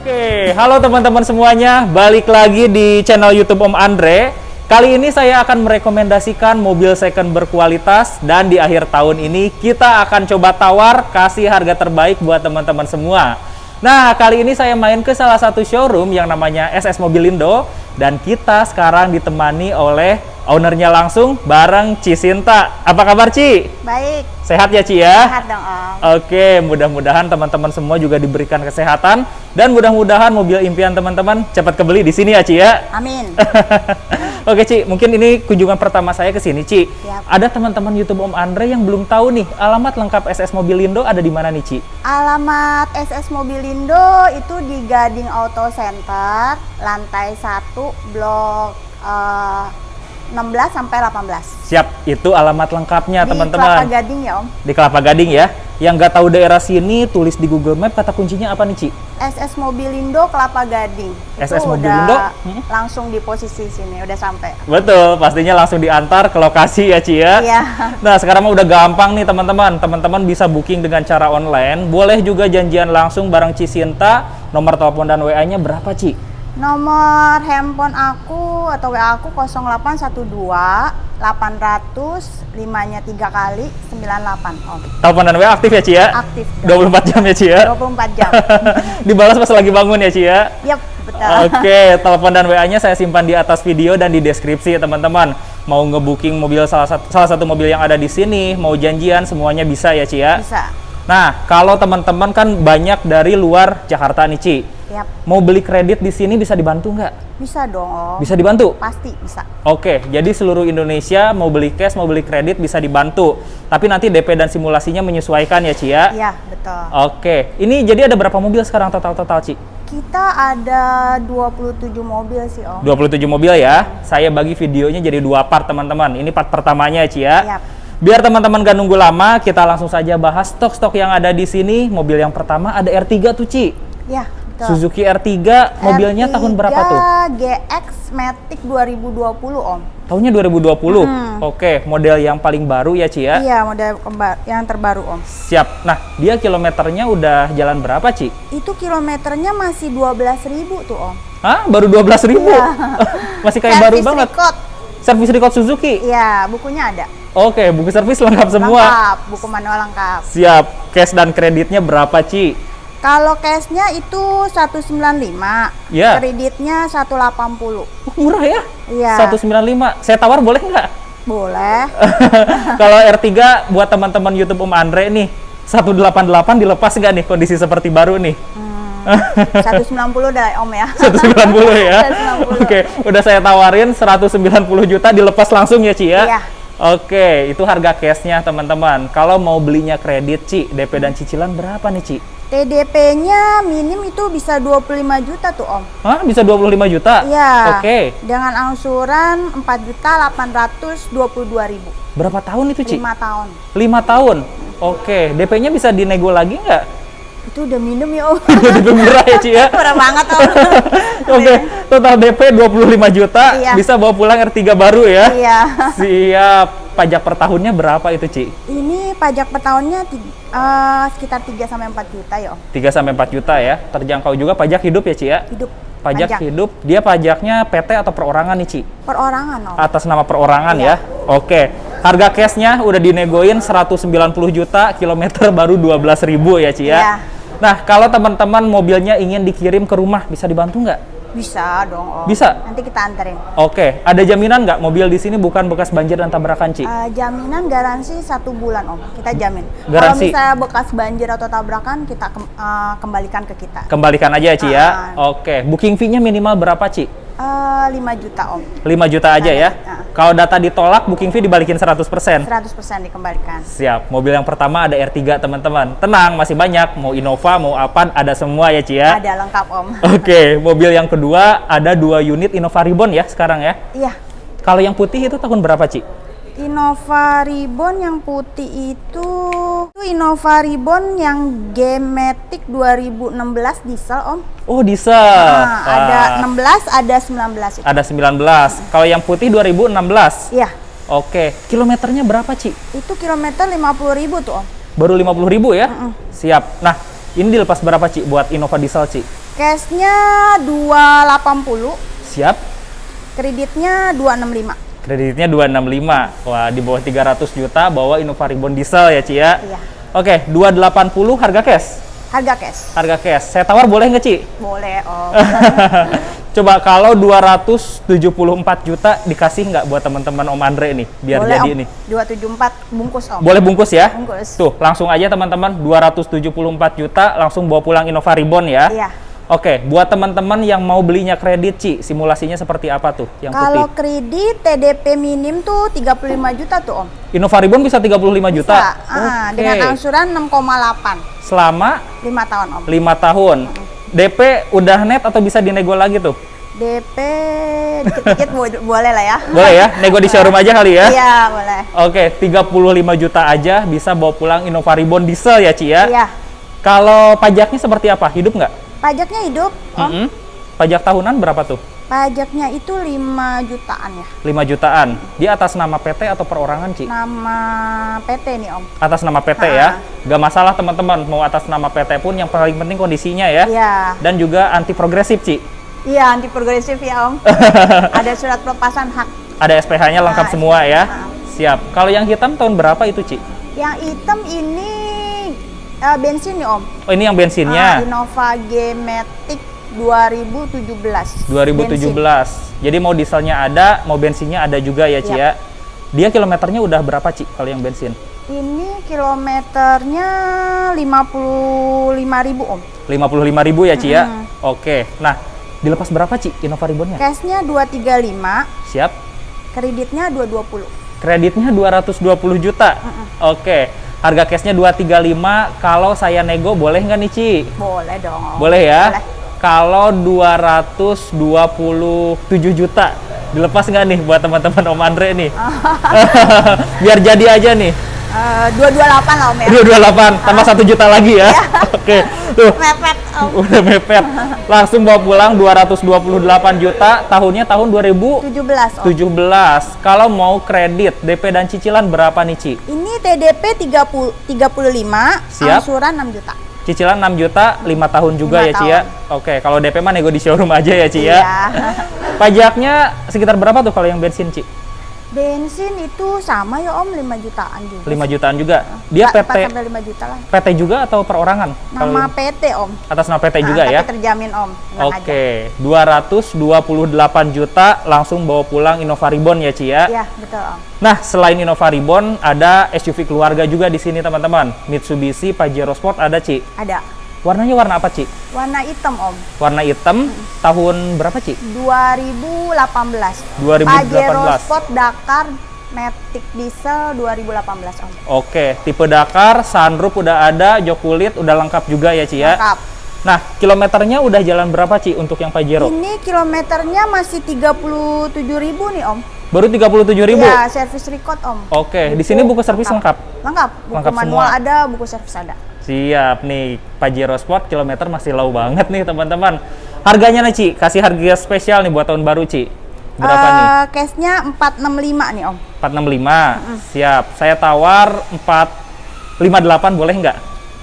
Oke, halo teman-teman semuanya, balik lagi di channel YouTube Om Andre. Kali ini saya akan merekomendasikan mobil second berkualitas dan di akhir tahun ini kita akan coba tawar kasih harga terbaik buat teman-teman semua. Nah, kali ini saya main ke salah satu showroom yang namanya SS Mobilindo dan kita sekarang ditemani oleh ownernya langsung bareng Ci Sinta. Apa kabar, Ci? Baik. Sehat ya, Ci ya? Sehat dong, Om. Oke, mudah-mudahan teman-teman semua juga diberikan kesehatan dan mudah-mudahan mobil impian teman-teman cepat kebeli di sini ya, Ci ya. Amin. Oke, Ci, mungkin ini kunjungan pertama saya ke sini, Ci. Siap. Ada teman-teman YouTube Om Andre yang belum tahu nih, alamat lengkap SS Mobilindo ada di mana nih, Ci? Alamat SS Mobilindo itu di Gading Auto Center, lantai 1, blok 16 sampai 18. Siap, itu alamat lengkapnya Di teman-teman. Kelapa Gading ya, Om. Di Kelapa Gading ya. Yang nggak tahu daerah sini, tulis di Google Map kata kuncinya apa nih, Ci? SS Mobilindo Kelapa Gading. SS Itu Mobilindo? udah langsung di posisi sini, udah sampai. Betul, pastinya langsung diantar ke lokasi ya, Ci ya. Iya. Nah, sekarang mah udah gampang nih teman-teman. Teman-teman bisa booking dengan cara online. Boleh juga janjian langsung bareng Ci Sinta. Nomor telepon dan WA-nya berapa, Ci? Nomor handphone aku atau WA aku 0812 800 5-nya 3 kali 98, Om. Telepon dan WA aktif ya, Ci ya? Aktif. 24 jam ya, Ci ya? 24 jam. Dibalas pas lagi bangun ya, Ci ya? Yap, betul. Oke, telepon dan WA-nya saya simpan di atas video dan di deskripsi ya, teman-teman. Mau ngebooking mobil salah satu mobil yang ada di sini, mau janjian semuanya bisa ya, Ci ya? Bisa. Nah, kalau teman-teman kan banyak dari luar Jakarta nih, Ci. Yap. Mau beli kredit di sini bisa dibantu nggak? Bisa dong, Om. Bisa dibantu? Pasti bisa. Oke, jadi seluruh Indonesia mau beli cash, mau beli kredit bisa dibantu. Tapi nanti DP dan simulasinya menyesuaikan ya, Ci ya? Iya, betul. Oke, ini jadi ada berapa mobil sekarang total, Ci? Kita ada 27 mobil sih, Om. 27 mobil ya. Saya bagi videonya jadi 2 part, teman-teman. Ini part pertamanya, Ci ya. Yap. Biar teman-teman gak nunggu lama, kita langsung saja bahas stok-stok yang ada di sini. Mobil yang pertama ada R3 tuh, Ci. Ya, betul. Suzuki R3, mobilnya tahun berapa tuh? GX Matic 2020, Om. Tahunnya 2020. Oke, model yang paling baru ya, Ci ya? Iya, model yang terbaru, Om. Siap. Nah, dia kilometernya udah jalan berapa, Ci? Itu kilometernya masih 12.000 tuh, Om. Hah? Baru 12.000? Iya. Masih kayak baru Service banget. record. Servis record Suzuki? Iya, bukunya ada. Oke, buku servis lengkap semua. Lengkap, buku manual lengkap. Siap. Cash dan kreditnya berapa, Ci? Kalau cashnya itu 195, Iya. kreditnya 180. Murah ya? Iya. 195. Saya tawar boleh nggak? Boleh. Kalau R3 buat teman-teman YouTube Om Andre nih, 188 dilepas nggak nih kondisi seperti baru nih? 190 dah, Om ya. 190 ya? 190. Oke, udah saya tawarin 190 juta dilepas langsung ya, Ci ya? Iya. Oke, itu harga cashnya teman-teman. Kalau mau belinya kredit, Ci, DP dan cicilan berapa nih, Ci? TDP-nya minim itu bisa 25 juta tuh, Om. Hah? Bisa 25 juta? Iya. Oke. Dengan angsuran 4.822.000. Berapa tahun itu, Ci? 5 tahun. 5 tahun? Oke, DP-nya bisa dinego lagi nggak? Itu udah minum ya, Om. DP murah ya, Ci ya? Murah banget, Om. Oke, total DP 25 juta, Iya. bisa bawa pulang R3 baru ya? Iya. Siap. Pajak per tahunnya berapa itu, Ci? Ini pajak per tahunnya sekitar 3-4 juta ya, Om. 3-4 juta ya. Terjangkau juga pajak hidup ya, Ci ya? Hidup. Pajak hidup, dia pajaknya PT atau perorangan nih, Ci? Perorangan, Om. Atas nama perorangan Iya. ya? Oke. Harga cashnya udah dinegoin 190 juta, kilometer baru 12.000 ya, Ci ya? Iya. Nah, kalau teman-teman mobilnya ingin dikirim ke rumah, bisa dibantu nggak? Bisa dong, Om. Bisa? Nanti kita anterin. Oke. Ada jaminan nggak mobil di sini bukan bekas banjir dan tabrakan, Ci? Jaminan garansi 1 bulan, Om. Kita jamin. Garansi. Kalau misalnya bekas banjir atau tabrakan, kita kembalikan ke kita. Kembalikan aja ya, Ci ya? Oke. Booking fee-nya minimal berapa, Ci? 5 juta, Om. 5 juta aja ya? Nah. Kalau data ditolak, booking fee dibalikin 100%? 100% dikembalikan. Siap. Mobil yang pertama ada R3, teman-teman. Tenang, masih banyak. Mau Innova, mau apa, ada semua ya, Ci ya? Ada lengkap, Om. Oke. Mobil yang kedua ada 2 unit Innova Reborn ya sekarang ya? Iya. Kalau yang putih itu tahun berapa, Ci? Innova Reborn yang putih itu Innova Reborn yang G-Matic 2016 diesel, Om. Oh, diesel. Nah, ada 16, ada 19 itu. Ada 19. Kalau yang putih 2016? Iya. Oke. Kilometernya berapa, Ci? Itu kilometer 50.000 tuh, Om. Baru 50.000 ya? Siap. Nah, ini dilepas berapa, Ci, buat Innova diesel, Ci? Cashnya 280, Siap. kreditnya 265. Kreditnya 265. Wah, di bawah 300 juta bawa Innova Reborn diesel ya, Ci ya? Iya. Oke, 280 harga cash. Harga cash. Harga cash. Saya tawar boleh nggak, Ci? Boleh, Om. Coba kalau 274 juta dikasih nggak buat teman-teman Om Andre nih, biar Boleh, jadi Om. ini. 274 bungkus, Om. Boleh bungkus ya? Bungkus. Tuh, langsung aja teman-teman, 274 juta langsung bawa pulang Innova Reborn ya. Iya. Oke, buat teman-teman yang mau belinya kredit, Ci, simulasinya seperti apa tuh yang Kalau putih? kredit TDP minim tuh 35 juta tuh, Om. Innova Reborn bisa 35 juta? Bisa. Oke. Dengan angsuran 6,8. Selama 5 tahun, Om. 5 tahun. DP udah net atau bisa dinego lagi tuh? DP dikit-dikit boleh lah ya. Boleh ya? Nego di showroom aja kali ya? Iya, boleh. Oke, 35 juta aja bisa bawa pulang Innova Reborn diesel ya, Ci ya? Iya. Kalau pajaknya seperti apa? Hidup nggak? Pajaknya hidup, Om. Mm-mm. Pajak tahunan berapa tuh? Pajaknya itu 5 jutaan ya. 5 jutaan. Di atas nama PT atau perorangan, Ci? Nama PT nih, Om. Atas nama PT ya? Gak masalah teman-teman, mau atas nama PT pun yang paling penting kondisinya ya? Iya. Dan juga anti progresif, Ci? Iya, anti progresif ya, Om. Ada surat pelepasan hak. Ada SPH-nya lengkap semua ya? Nah. Siap. Kalau yang hitam tahun berapa itu, Ci? Yang hitam ini bensin nih, Om. Oh, ini yang bensinnya? Innova G-Matic 2017. 2017. Bensin. Jadi mau dieselnya ada, mau bensinnya ada juga ya, Ci ya? Dia kilometernya udah berapa, Ci, kalau yang bensin? Ini kilometernya 55.000, Om. 55.000 ya, Ci ya? Oke. Nah, dilepas berapa, Ci, Innova Reborn-nya? Cashnya 235, Siap. kreditnya 220. Kreditnya 220 juta. Oke. Harga cashnya 235. Kalau saya nego boleh nggak nih, Ci? Boleh dong, Om. Boleh ya? Boleh. Kalau 227 juta dilepas nggak nih buat teman-teman Om Andre nih? Biar jadi aja nih. 228 lah, Om ya. 228 tambah 1 juta lagi ya. Oke. Tuh. Mepet, Om. Udah mepet. Langsung bawa pulang 228 juta, tahunnya tahun 17, Om. 2017. Kalau mau kredit, DP dan cicilan berapa nih, Ci? Ini TDP 35, Siap. angsuran 6 juta. Cicilan 6 juta, 5 tahun juga 5 ya, Ci ya? Oke, kalau DP mah nego di showroom aja ya, Ci ya? Iya. Pajaknya sekitar berapa tuh kalau yang bensin, Ci? Bensin itu sama ya, Om, 5 jutaan juga. 5 jutaan juga? Dia 4 PT, sampai 5 juta lah. PT juga atau perorangan? Kalau Nama yang PT, Om. atas nama PT Nah, juga tapi ya? terjamin, Om. Tenang aja. Oke, 228 juta langsung bawa pulang Innova Reborn ya, Ci ya? Iya, betul, Om. Nah, selain Innova Reborn, ada SUV keluarga juga di sini, teman-teman. Mitsubishi Pajero Sport ada, Ci. Ada. Warnanya warna apa, Ci? Warna hitam, Om. Warna hitam, tahun berapa, Ci? 2018. 2018. Pajero Sport Dakar Matic Diesel 2018, Om. Oke, tipe Dakar, sunroof udah ada, jok kulit udah lengkap juga ya, Ci ya? Lengkap. Nah, kilometernya udah jalan berapa, Ci, untuk yang Pajero? Ini kilometernya masih 37.000 nih, Om. Baru 37.000? Ya, service record, Om. Oke, di sini buku servis lengkap? Lengkap. Buku Lengkap manual semua. ada, buku servis ada. Siap nih, Pajero Sport kilometer masih low banget nih, teman-teman. Harganya nih, Ci, kasih harga spesial nih buat tahun baru, Ci. Berapa nih? Cashnya 465 nih, Om. 465. Siap. Saya tawar 458 boleh nggak?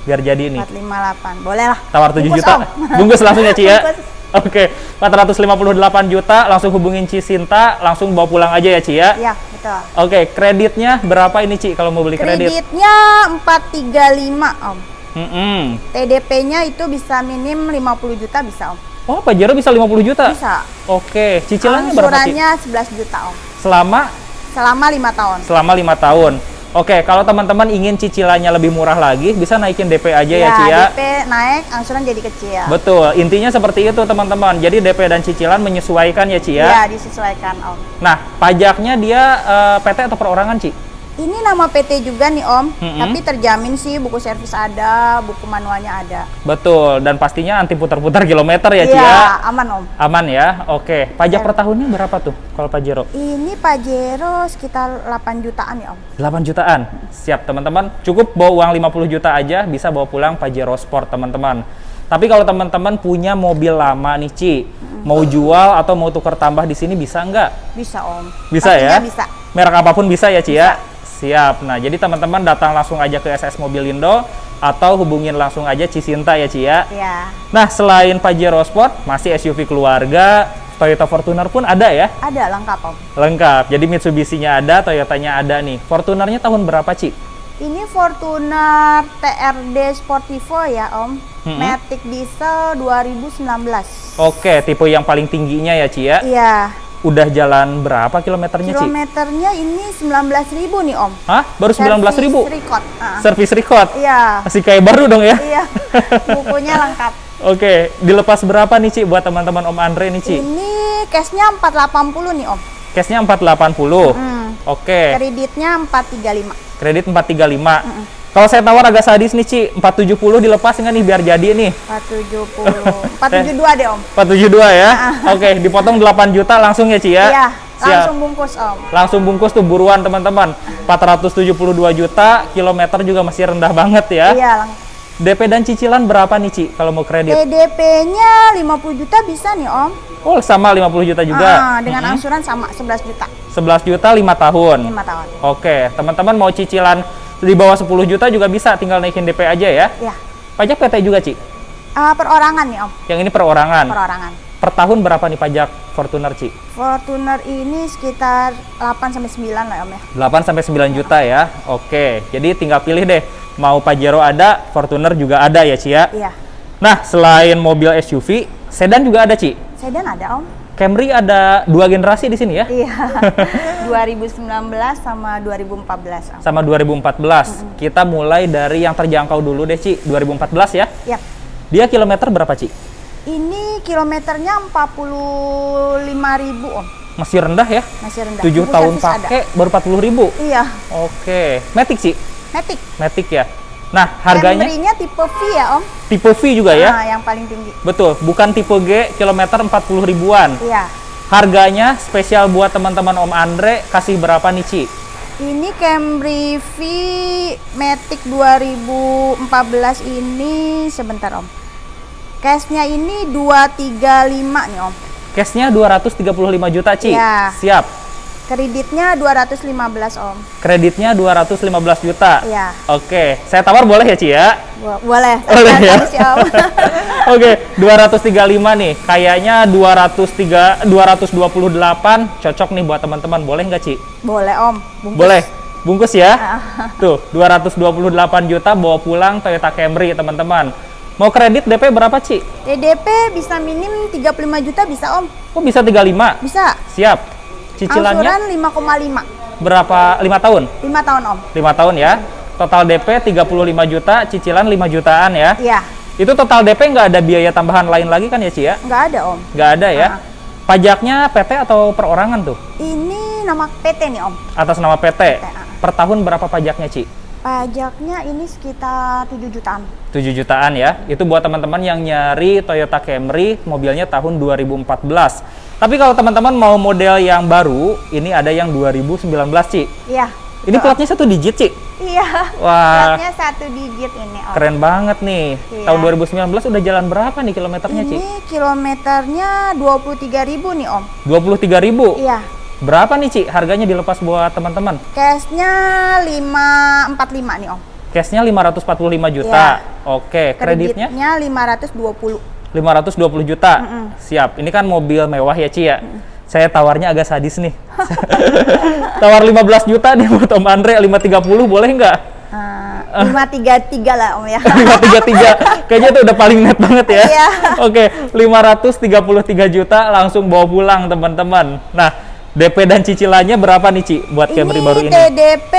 Biar jadi nih. 458. Boleh lah. Tawar 7 Bungkus, juta. Om. Bungkus langsung ya, Ci ya? Bungkus. Oke, 458 juta langsung hubungin Ci Sinta, langsung bawa pulang aja ya, Ci ya? Iya, betul. Oke, kreditnya berapa ini, Ci, kalau mau beli kredit? Kreditnya 435, Om. Mm-mm. TDP-nya itu bisa minim 50 juta bisa, Om. Oh, Pajero bisa 50 juta? Bisa. Oke, cicilannya berapa, Ci? Angsurannya 11 juta, Om. Selama Selama 5 tahun. selama 5 tahun. Oke, kalau teman-teman ingin cicilannya lebih murah lagi, bisa naikin DP aja ya, Ci ya? DP naik, angsuran jadi kecil. Betul, intinya seperti itu teman-teman. Jadi DP dan cicilan menyesuaikan ya, Ci ya? Iya, disesuaikan, Om. Nah, pajaknya dia PT atau perorangan, Ci? Ini nama PT juga nih, Om. Mm-mm. Tapi terjamin sih, buku servis ada, buku manualnya ada. Betul, dan pastinya anti putar-putar kilometer ya, Ci Iya, ya? aman, Om. Aman ya? Oke, pajak Iya. per tahunnya berapa tuh kalau Pajero? Ini Pajero sekitar 8 jutaan ya, Om. 8 jutaan. Siap, teman-teman. Cukup bawa uang 50 juta aja, bisa bawa pulang Pajero Sport, teman-teman. Tapi kalau teman-teman punya mobil lama nih, Ci, mau jual atau mau tukar tambah di sini bisa nggak? Bisa, Om. Bisa Pastinya ya? bisa. Merek apapun bisa ya, Ci ya? Siap. Nah, jadi teman-teman datang langsung aja ke SS Mobilindo atau hubungin langsung aja Cisinta ya, Ci ya. Iya. Nah, selain Pajero Sport, masih SUV keluarga, Toyota Fortuner pun ada ya? Ada lengkap, Om. Lengkap. Jadi Mitsubishi-nya ada, Toyotanya ada nih. Fortunernya tahun berapa, Ci? Ini Fortuner TRD Sportivo ya, Om. Matic diesel 2019. Oke, tipe yang paling tingginya ya, Ci ya? Iya. Udah jalan berapa kilometernya, Ci? Kilometernya ini 19.000 nih, Om. Hah? Baru 19.000? Service record. Servis record? Iya. Masih kayak baru dong ya? Iya. Bukunya lengkap. Oke, dilepas berapa nih, Ci, buat teman-teman Om Andre nih, Ci? Ini cashnya 480 nih, Om. Cashnya 480. Oke. Kreditnya 435. Kredit 435. Kalau saya tawar agak sadis nih, Ci, 470 dilepas nggak nih biar jadi nih? 470. 472 deh, Om. 472 ya? Oke, dipotong 8 juta langsung ya, Ci ya? Iya, Siap. langsung bungkus, Om. Langsung bungkus tuh buruan teman-teman. 472 juta, kilometer juga masih rendah banget ya. Iya, DP dan cicilan berapa nih, Ci, kalau mau kredit? DP-nya 50 juta bisa nih, Om. Oh, sama 50 juta juga? Dengan angsuran sama 11 juta. 11 juta 5 tahun? 5 tahun. Oke, teman-teman mau cicilan di bawah 10 juta juga bisa, tinggal naikin DP aja ya? Iya. Pajak PT juga, Ci? Perorangan nih, Om. Yang ini perorangan? Perorangan. Per tahun berapa nih pajak Fortuner, Ci? Fortuner ini sekitar 8-9 lah, Om ya. 8-9 juta ya? Oke, jadi tinggal pilih deh. Mau Pajero ada, Fortuner juga ada ya, Ci ya? Iya. Nah, selain mobil SUV, sedan juga ada, Ci? Sedan ada, Om. Camry ada 2 generasi di sini ya? Iya. 2019 sama 2014, Om. Sama 2014. Kita mulai dari yang terjangkau dulu deh, Ci. 2014 ya? Yap. Dia kilometer berapa, Ci? Ini kilometernya 45.000, Om. Masih rendah ya? Masih rendah. 7 Full tahun service pakai baru 40.000. Iya. Oke. Matic, Ci? Matic. Matic ya? Nah, harganya? Camry-nya tipe V ya, Om. Tipe V juga ya? Nah, yang paling tinggi. Betul, bukan tipe G, kilometer 40 ribuan. Iya. Harganya spesial buat teman-teman Om Andre, kasih berapa nih, Ci? Ini Camry V Matic 2014 ini, sebentar, Om. Cashnya ini 235 nih, Om. Cashnya 235 juta, Ci? Iya. Siap. Kreditnya 215, Om. Kreditnya 215 juta? Iya. Oke, saya tawar boleh ya, Ci ya? Boleh. Boleh ya? Tadi sih, Om. Oke, 235 nih. Kayaknya 228 cocok nih buat teman-teman. Boleh nggak, Ci? Boleh, Om. Bungkus. Boleh. Bungkus ya? Tuh, 228 juta bawa pulang Toyota Camry, teman-teman. Mau kredit DP berapa, Ci? DP bisa minim 35 juta bisa, Om. Oh, bisa 35? Bisa. Siap. Cicilannya Angsuran 5,5. berapa? 5 tahun? 5 tahun, Om. 5 tahun ya. Total DP 35 juta, cicilan 5 jutaan ya. Iya. Itu total DP nggak ada biaya tambahan lain lagi kan ya, Ci ya? Nggak ada, Om. Nggak ada ya. Pajaknya PT atau perorangan tuh? Ini nama PT nih, Om. Atas nama PT. PT. Per tahun berapa pajaknya, Ci? Pajaknya ini sekitar 7 jutaan. 7 jutaan ya. Itu buat teman-teman yang nyari Toyota Camry, mobilnya tahun 2014. Tapi kalau teman-teman mau model yang baru, ini ada yang 2019, Ci. Iya. Ini platnya 1 digit, Ci? Iya. Wah, Platnya 1 digit ini, Om. keren banget nih. Iya. Tahun 2019 udah jalan berapa nih kilometernya, Ci? Ini kilometernya 23.000 nih, Om. 23.000? Iya. Berapa nih, Ci? Harganya dilepas buat teman-teman? Cashnya 545 nih, Om. Cashnya 545 juta. Oke, kreditnya? 520. 520 juta. Siap. Ini kan mobil mewah ya, Ci ya. Saya tawarnya agak sadis nih. Tawar 15 juta nih buat Om Andre, 530 boleh nggak? 533 lah, Om ya. 533. Kayaknya itu udah paling net banget ya. Iya. Oke, 533 juta langsung bawa pulang teman-teman. Nah, DP dan cicilannya berapa nih, Ci, buat Camry baru ini? TDP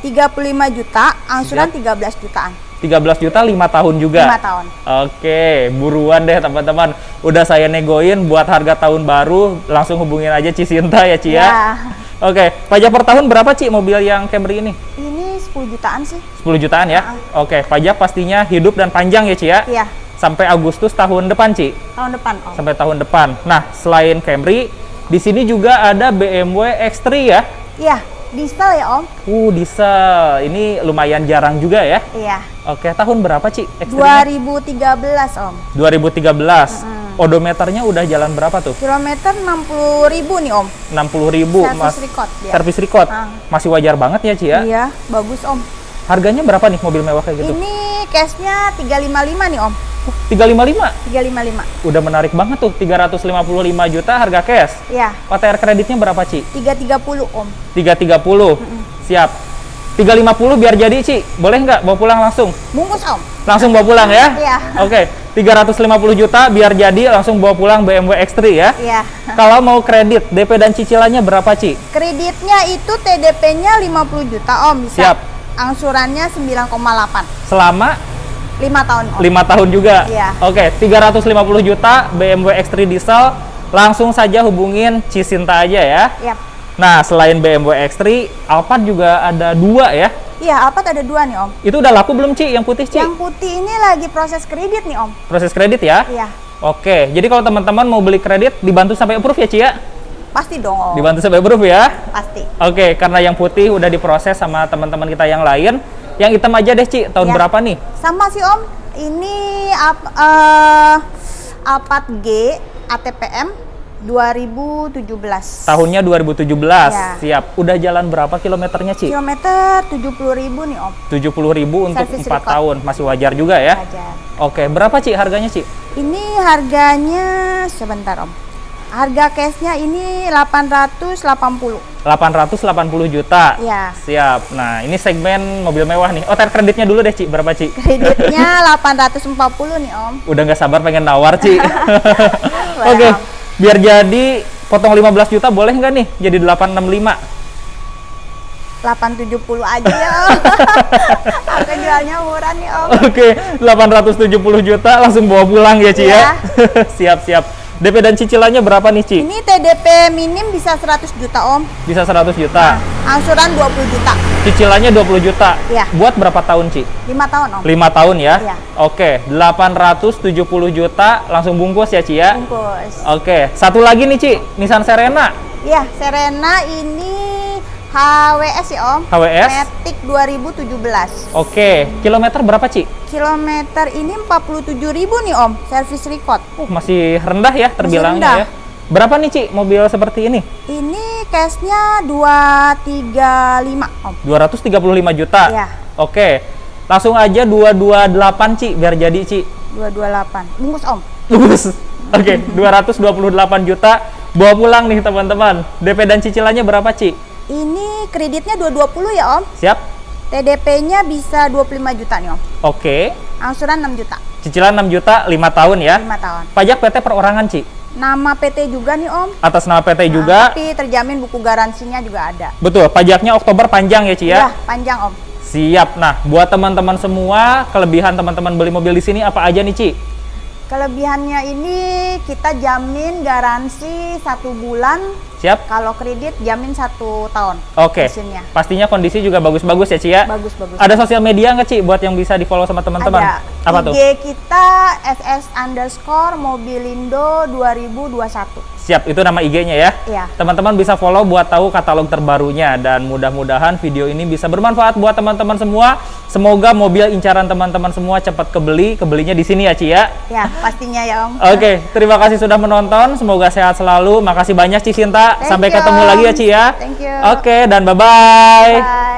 35 juta, angsuran 13 jutaan. 13 juta 5 tahun juga? 5 tahun. Oke, buruan deh teman-teman. Udah saya negoin buat harga tahun baru, langsung hubungin aja Cisinta ya, Ci ya. Oke, pajak per tahun berapa, Ci, mobil yang Camry ini? Ini 10 jutaan sih. 10 jutaan ya? Oke, pajak pastinya hidup dan panjang ya, Ci ya? Iya. Sampai Agustus tahun depan, Ci? Tahun depan, Om. Sampai tahun depan. Nah, selain Camry, di sini juga ada BMW X3 ya? Iya, diesel ya, Om. Diesel. Ini lumayan jarang juga ya? Iya. Oke, tahun berapa, Ci? X3-nya? 2013, Om. 2013. Odometernya udah jalan berapa tuh? Kilometer 60.000 nih Om. 60.000. Servis record dia. Servis record. Masih wajar banget ya Ci ya? Iya, bagus Om. Harganya berapa nih mobil mewah kayak gitu? Ini cashnya 355 nih Om. 355? 355. Udah menarik banget tuh, 355 juta harga cash. Iya. OTR kreditnya berapa Ci? 330 Om. 330. Siap. 350 biar jadi Ci. Boleh nggak bawa pulang langsung? Bungkus Om. Langsung bawa pulang ya? Iya. Oke, 350 juta biar jadi langsung bawa pulang BMW X3 ya? Iya. Kalau mau kredit, DP dan cicilannya berapa Ci? Kreditnya itu TDP-nya 50 juta Om. Bisa. Siap. Angsurannya 9,8. Selama 5 tahun Om. 5 tahun juga? Iya. Oke, 350 juta BMW X3 diesel, langsung saja hubungin Cisinta aja ya? Yap. Nah, selain BMW X3, Alphard juga ada 2 ya? Iya, Alphard ada 2 nih Om. Itu udah laku belum Ci, yang putih Ci? Yang putih ini lagi proses kredit nih Om. Proses kredit ya? Iya. Oke, jadi kalau teman-teman mau beli kredit, dibantu sampai approve ya Ci ya? Pasti dong Om. Dibantu sampai approve ya? Pasti. Oke, karena yang putih udah diproses sama teman-teman kita yang lain. Yang hitam aja deh Ci, tahun Ya. berapa nih? Sama sih Om. Ini Alphard G ATPM 2017. Tahunnya 2017, Ya. siap. Udah jalan berapa kilometernya Ci? Kilometer 70.000 nih Om. 70.000 untuk Service 4 record. tahun, masih wajar juga ya? Wajar. Oke, berapa Ci harganya Ci? Ini harganya sebentar Om. Harga cashnya ini 880. 880 juta. Ya. Siap. Nah, ini segmen mobil mewah nih. OTR kreditnya dulu deh Ci, berapa Ci? Kreditnya 840 nih Om. Udah nggak sabar pengen nawar Ci. Boleh, Oke, Om. biar jadi potong 15 juta boleh nggak nih? Jadi 865. 870 aja ya Om. Aku jualnya murah nih Om. Oke, 870 juta langsung bawa pulang ya Ci ya. Siap-siap. DP dan cicilannya berapa nih Ci? Ini TDP minim bisa 100 juta Om. Bisa 100 juta. Angsuran 20 juta. Cicilannya 20 juta. Iya. Buat berapa tahun Ci? 5 tahun Om. 5 tahun ya? Iya. Oke, 870 juta langsung bungkus ya Ci ya? Bungkus. Oke, satu lagi nih Ci, Nissan Serena. Iya, Serena ini HWS ya Om. HWS? Matic 2017. Oke, kilometer berapa Ci? Kilometer ini 47.000 nih Om, service record. Masih rendah ya terbilangnya ya. rendah. Berapa nih Ci mobil seperti ini? Ini cashnya 235 Om. 235 juta. Iya. Oke, langsung aja 228 Ci biar jadi Ci. 228. Bungkus Om. Bagus. Oke, 228 juta. Bawa pulang nih teman-teman. DP dan cicilannya berapa Ci? Ini kreditnya 220 ya Om. Siap? TDP-nya bisa 25 juta nih Om. Oke. Angsuran 6 juta. Cicilan 6 juta 5 tahun ya. 5 tahun. Pajak PT perorangan Ci. Nama PT juga nih Om. Atas nama PT Nah, juga. tapi terjamin buku garansinya juga ada. Betul, pajaknya Oktober panjang ya Ci ya. Iya, panjang Om. Siap. Nah, buat teman-teman semua, kelebihan teman-teman beli mobil di sini apa aja nih Ci? Kelebihannya ini kita jamin garansi 1 bulan. Siap? Kalau kredit jamin 1 tahun. Oke. Mesinnya. Pastinya kondisi juga bagus-bagus ya Ci ya. Bagus-bagus. Ada sosial media nggak Ci buat yang bisa di-follow sama teman-teman? Ada. Apa tuh? IG kita ss_mobilindo 2021. Siap, itu nama IG-nya ya. Iya. Teman-teman bisa follow buat tahu katalog terbarunya dan mudah-mudahan video ini bisa bermanfaat buat teman-teman semua. Semoga mobil incaran teman-teman semua cepat kebelinya di sini ya Ci ya. Ya, pastinya ya Om. Oke, terima kasih sudah menonton. Semoga sehat selalu. Makasih banyak Ci Sinta. Thank Sampai you, ketemu Om. lagi ya Ci ya. Thank you. Oke, dan bye-bye. Bye.